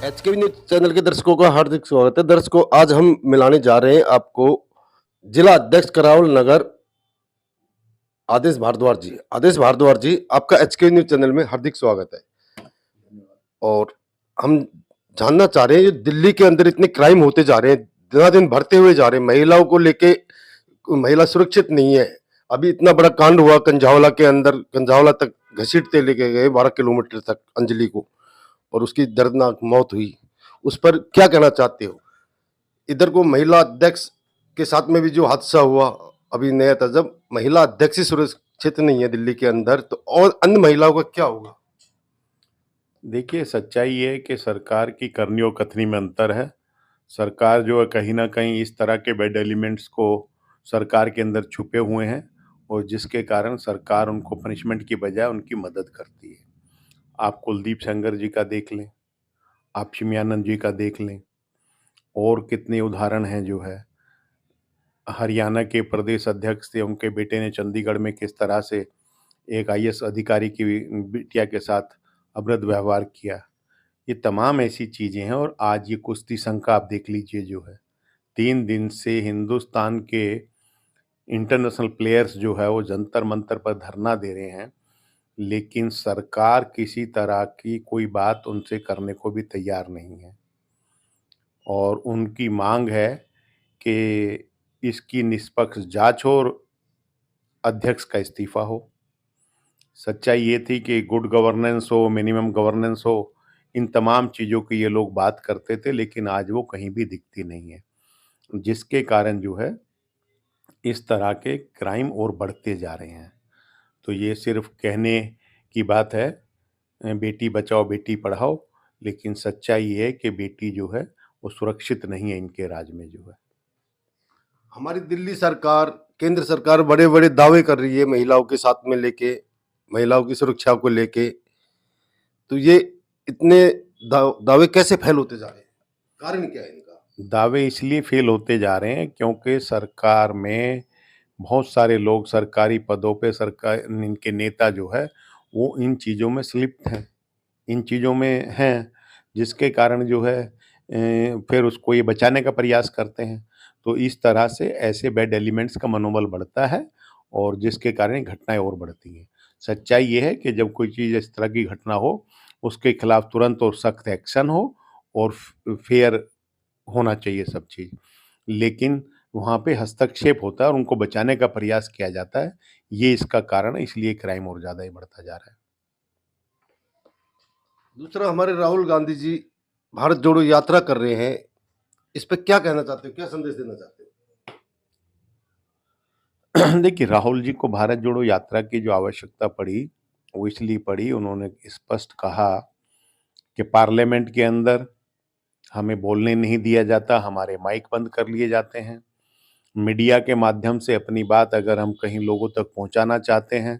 HK news channel के दर्शकों का हार्दिक स्वागत है। दर्शकों, आज हम मिलाने जा रहे हैं आपको जिला अध्यक्ष करावल नगर आदेश भारद्वाज जी, आपका एचके न्यूज चैनल में हार्दिक स्वागत है। और हम जानना चाह रहे हैं, जो दिल्ली के अंदर इतने क्राइम होते जा रहे हैं, दिन दिन बढ़ते हुए जा रहे हैं, महिलाओं को लेके महिला सुरक्षित नहीं है। अभी इतना बड़ा कांड हुआ कंझावला के अंदर, कंझावला तक घसीटते लेके गए 12 किलोमीटर तक अंजलि को, और उसकी दर्दनाक मौत हुई। उस पर क्या कहना चाहते हो? इधर को महिला अध्यक्ष के साथ में भी जो हादसा हुआ अभी नया था, जब महिला अध्यक्ष ही सुरक्षित नहीं है दिल्ली के अंदर, तो और अन्य महिलाओं का क्या होगा? देखिए, सच्चाई ये है कि सरकार की करनी और कथनी में अंतर है। सरकार जो है कहीं न कहीं इस तरह के बैड एलिमेंट्स को सरकार के अंदर छुपे हुए हैं और जिसके कारण सरकार उनको पनिशमेंट की बजाय उनकी मदद करती है। आप कुलदीप सेंगर जी का देख लें, आप चिमयानंद जी का देख लें, और कितने उदाहरण हैं जो है। हरियाणा के प्रदेश अध्यक्ष थे, उनके बेटे ने चंडीगढ़ में किस तरह से एक आईएएस अधिकारी की बिटिया के साथ अभद्र व्यवहार किया। ये तमाम ऐसी चीज़ें हैं। और आज ये कुश्ती संघ का आप देख लीजिए जो है, 3 दिन से हिंदुस्तान के इंटरनेशनल प्लेयर्स जो है वो जंतर मंतर पर धरना दे रहे हैं, लेकिन सरकार किसी तरह की कोई बात उनसे करने को भी तैयार नहीं है। और उनकी मांग है कि इसकी निष्पक्ष जांच हो और अध्यक्ष का इस्तीफा हो। सच्चाई ये थी कि गुड गवर्नेंस हो, मिनिमम गवर्नेंस हो, इन तमाम चीज़ों की ये लोग बात करते थे, लेकिन आज वो कहीं भी दिखती नहीं है, जिसके कारण जो है इस तरह के क्राइम और बढ़ते जा रहे हैं। तो ये सिर्फ कहने की बात है, बेटी बचाओ बेटी पढ़ाओ, लेकिन सच्चाई ये है कि बेटी जो है वो सुरक्षित नहीं है इनके राज में जो है। हमारी दिल्ली सरकार, केंद्र सरकार बड़े बड़े दावे कर रही है महिलाओं के साथ में लेके, महिलाओं की सुरक्षा को लेके, तो ये इतने दावे कैसे फेल होते जा रहे हैं? कारण क्या है इनका? दावे इसलिए फेल होते जा रहे हैं क्योंकि सरकार में बहुत सारे लोग सरकारी पदों पे, सरकार इनके नेता जो है वो इन चीज़ों में संलिप्त हैं, इन चीज़ों में हैं, जिसके कारण जो है फिर उसको ये बचाने का प्रयास करते हैं। तो इस तरह से ऐसे बैड एलिमेंट्स का मनोबल बढ़ता है और जिसके कारण ये घटनाएँ और बढ़ती हैं। सच्चाई ये है कि जब कोई चीज़ इस तरह की घटना हो, उसके खिलाफ तुरंत और सख्त एक्शन हो और फेयर होना चाहिए सब चीज़। लेकिन वहाँ पे हस्तक्षेप होता है और उनको बचाने का प्रयास किया जाता है। ये इसका कारण है, इसलिए क्राइम और ज़्यादा ही बढ़ता जा रहा है। दूसरा, हमारे राहुल गांधी जी भारत जोड़ो यात्रा कर रहे हैं, इस पे क्या कहना चाहते हो, क्या संदेश देना चाहते हो? देखिए, राहुल जी को भारत जोड़ो यात्रा की जो आवश्यकता पड़ी, वो इसलिए पड़ी, उन्होंने स्पष्ट कहा कि पार्लियामेंट के अंदर हमें बोलने नहीं दिया जाता, हमारे माइक बंद कर लिए जाते हैं। मीडिया के माध्यम से अपनी बात अगर हम कहीं लोगों तक पहुँचाना चाहते हैं,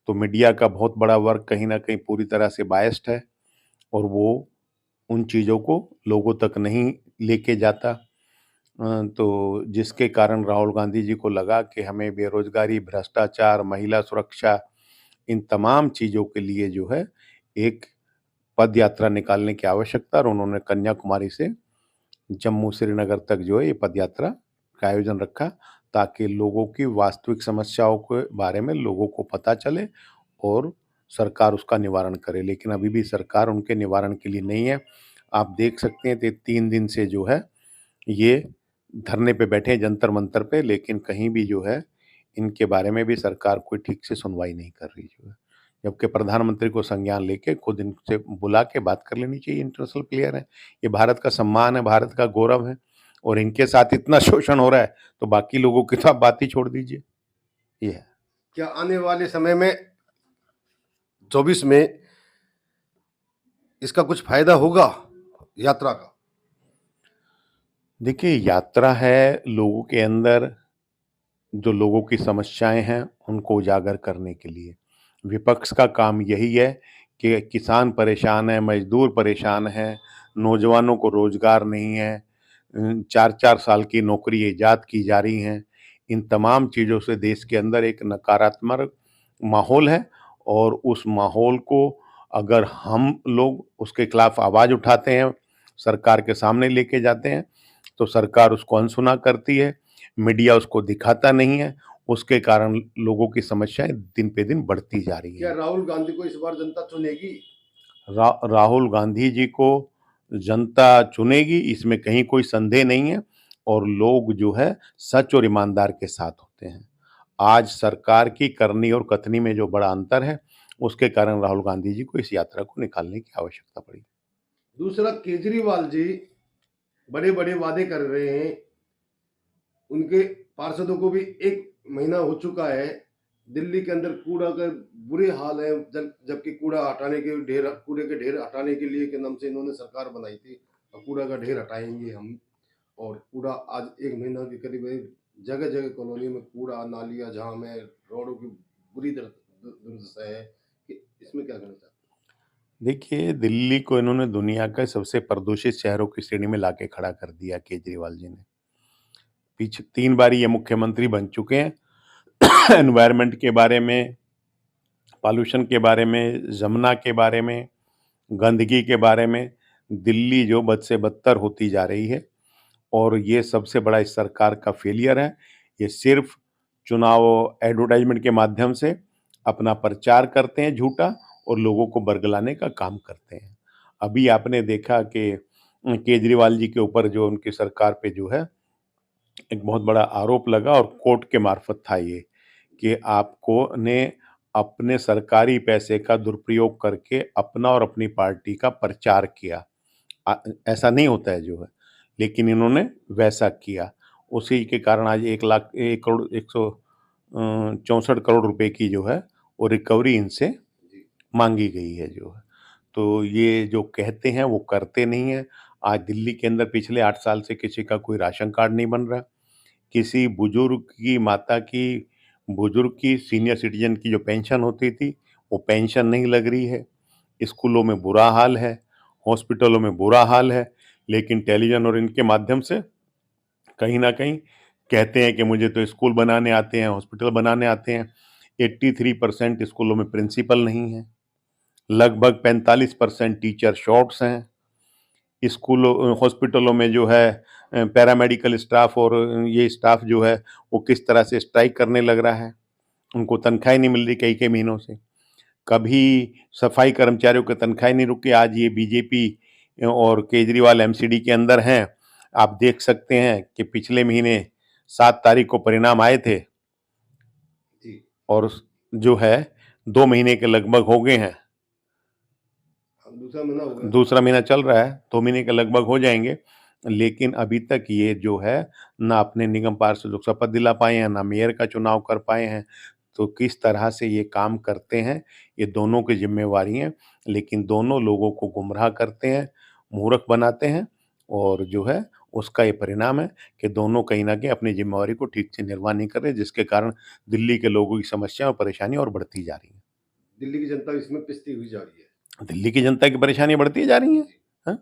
तो मीडिया का बहुत बड़ा वर्ग कहीं न कहीं पूरी तरह से बायस्ड है और वो उन चीज़ों को लोगों तक नहीं लेके जाता। तो जिसके कारण राहुल गांधी जी को लगा कि हमें बेरोज़गारी, भ्रष्टाचार, महिला सुरक्षा, इन तमाम चीज़ों के लिए जो है एक पद यात्रा निकालने की आवश्यकता, और उन्होंने कन्याकुमारी से जम्मू श्रीनगर तक जो है ये पद यात्रा का आयोजन रखा, ताकि लोगों की वास्तविक समस्याओं के बारे में लोगों को पता चले और सरकार उसका निवारण करे। लेकिन अभी भी सरकार उनके निवारण के लिए नहीं है। आप देख सकते हैं कि 3 दिन से जो है ये धरने पे बैठे हैं जंतर मंतर पे, लेकिन कहीं भी जो है इनके बारे में भी सरकार कोई ठीक से सुनवाई नहीं कर रही जो है। जबकि प्रधानमंत्री को संज्ञान लेके खुद इनसे बुला के बात कर लेनी चाहिए। इंटरनेशनल प्लेयर हैं, ये भारत का सम्मान है, भारत का गौरव है, और इनके साथ इतना शोषण हो रहा है तो बाकी लोगों की तो आप बात ही छोड़ दीजिए। ये है। क्या आने वाले समय में 24 में इसका कुछ फायदा होगा यात्रा का? देखिए, यात्रा है लोगों के अंदर जो लोगों की समस्याएं हैं उनको उजागर करने के लिए। विपक्ष का काम यही है कि किसान परेशान है, मजदूर परेशान है, नौजवानों को रोजगार नहीं है, 4-4 साल की नौकरी ईजाद की जा रही हैं। इन तमाम चीज़ों से देश के अंदर एक नकारात्मक माहौल है, और उस माहौल को अगर हम लोग उसके खिलाफ आवाज़ उठाते हैं सरकार के सामने लेके जाते हैं, तो सरकार उसको अनसुना करती है, मीडिया उसको दिखाता नहीं है, उसके कारण लोगों की समस्याएँ दिन पे दिन बढ़ती जा रही क्या हैं। राहुल गांधी को इस बार जनता चुनेगी? राहुल गांधी जी को जनता चुनेगी, इसमें कहीं कोई संदेह नहीं है और लोग जो है सच और ईमानदार के साथ होते हैं। आज सरकार की करनी और कथनी में जो बड़ा अंतर है, उसके कारण राहुल गांधी जी को इस यात्रा को निकालने की आवश्यकता पड़ी। दूसरा, केजरीवाल जी बड़े-बड़े वादे कर रहे हैं। उनके पार्षदों को भी 1 महीना हो चुका है। दिल्ली के अंदर कूड़ा का बुरे हाल है, जबकि कूड़े के ढेर हटाने के लिए के नाम से इन्होंने सरकार बनाई थी। अब कूड़ा का ढेर हटाएँगे हम, और कूड़ा आज 1 महीना के करीब है, जगह-जगह कॉलोनी में कूड़ा, नालियाँ जाम है, रोडों की बुरी दुर्दशा है। कि इसमें क्या कहना चाहते हैं? देखिए, दिल्ली को इन्होंने दुनिया के सबसे प्रदूषित शहरों की श्रेणी में लाके खड़ा कर दिया केजरीवाल जी ने। पीछे 3 बार ये मुख्यमंत्री बन चुके हैं। एनवायरनमेंट के बारे में, पॉल्यूशन के बारे में, जमुना के बारे में, गंदगी के बारे में दिल्ली जो बद से बदतर होती जा रही है और ये सबसे बड़ा इस सरकार का फेलियर है। ये सिर्फ़ चुनाव एडवर्टाइज़मेंट के माध्यम से अपना प्रचार करते हैं झूठा और लोगों को बरगलाने का काम करते हैं। अभी आपने देखा कि केजरीवाल जी के ऊपर जो उनकी सरकार पे जो है एक बहुत बड़ा आरोप लगा और कोर्ट के मार्फत था ये कि आपको ने अपने सरकारी पैसे का दुरुपयोग करके अपना और अपनी पार्टी का प्रचार किया। ऐसा नहीं होता है जो है, लेकिन इन्होंने वैसा किया। उसी के कारण आज 1 करोड़ 64 करोड़ रुपए की जो है वो रिकवरी इनसे जी। माँगी गई है जो है। तो ये जो कहते हैं वो करते नहीं हैं। आज दिल्ली के अंदर पिछले 8 साल से किसी का कोई राशन कार्ड नहीं बन रहा। किसी बुजुर्ग की सीनियर सिटीज़न की जो पेंशन होती थी, वो पेंशन नहीं लग रही है। स्कूलों में बुरा हाल है, हॉस्पिटलों में बुरा हाल है, लेकिन टेलीविज़न और इनके माध्यम से कहीं न कहीं कहते हैं कि मुझे तो स्कूल बनाने आते हैं, हॉस्पिटल बनाने आते हैं। 83% स्कूलों में प्रिंसिपल नहीं है, लगभग 45% टीचर शॉर्ट्स हैं। हॉस्पिटलों में जो है पैरामेडिकल स्टाफ और ये स्टाफ जो है, वो किस तरह से स्ट्राइक करने लग रहा है। उनको तनख्वाह ही नहीं मिल रही कई-कई महीनों से। कभी सफाई कर्मचारियों की तनख्वाह नहीं रुकी, आज ये बीजेपी और केजरीवाल एमसीडी के अंदर हैं। आप देख सकते हैं कि पिछले महीने 7 तारीख को परिणाम आए थे जी। और जो है 2 महीने के लगभग हो गए हैं। अब दूसरा महीना हो गया। दूसरा महीना चल रहा है, 2 महीने के लगभग हो जाएँगे, लेकिन अभी तक ये जो है, ना अपने निगम पार्षदों को शपथ दिला पाए हैं, ना मेयर का चुनाव कर पाए हैं। तो किस तरह से ये काम करते हैं, ये दोनों की ज़िम्मेवारी है, लेकिन दोनों लोगों को गुमराह करते हैं, मूर्ख बनाते हैं और जो है, उसका ये परिणाम है कि दोनों कहीं न कहीं अपनी ज़िम्मेवारी को ठीक से निर्वाह नहीं कर रहे, जिसके कारण दिल्ली के लोगों की समस्या और परेशानी और बढ़ती जा रही है। दिल्ली की जनता इसमें पिसती हुई जा रही है। दिल्ली की जनता की परेशानी बढ़ती जा रही है। जी। हाँ?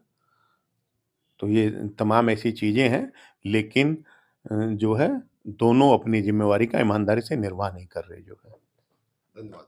तो ये तमाम ऐसी चीज़ें हैं, लेकिन जो है दोनों अपनी ज़िम्मेवारी का ईमानदारी से निर्वाह नहीं कर रहे जो है। धन्यवाद।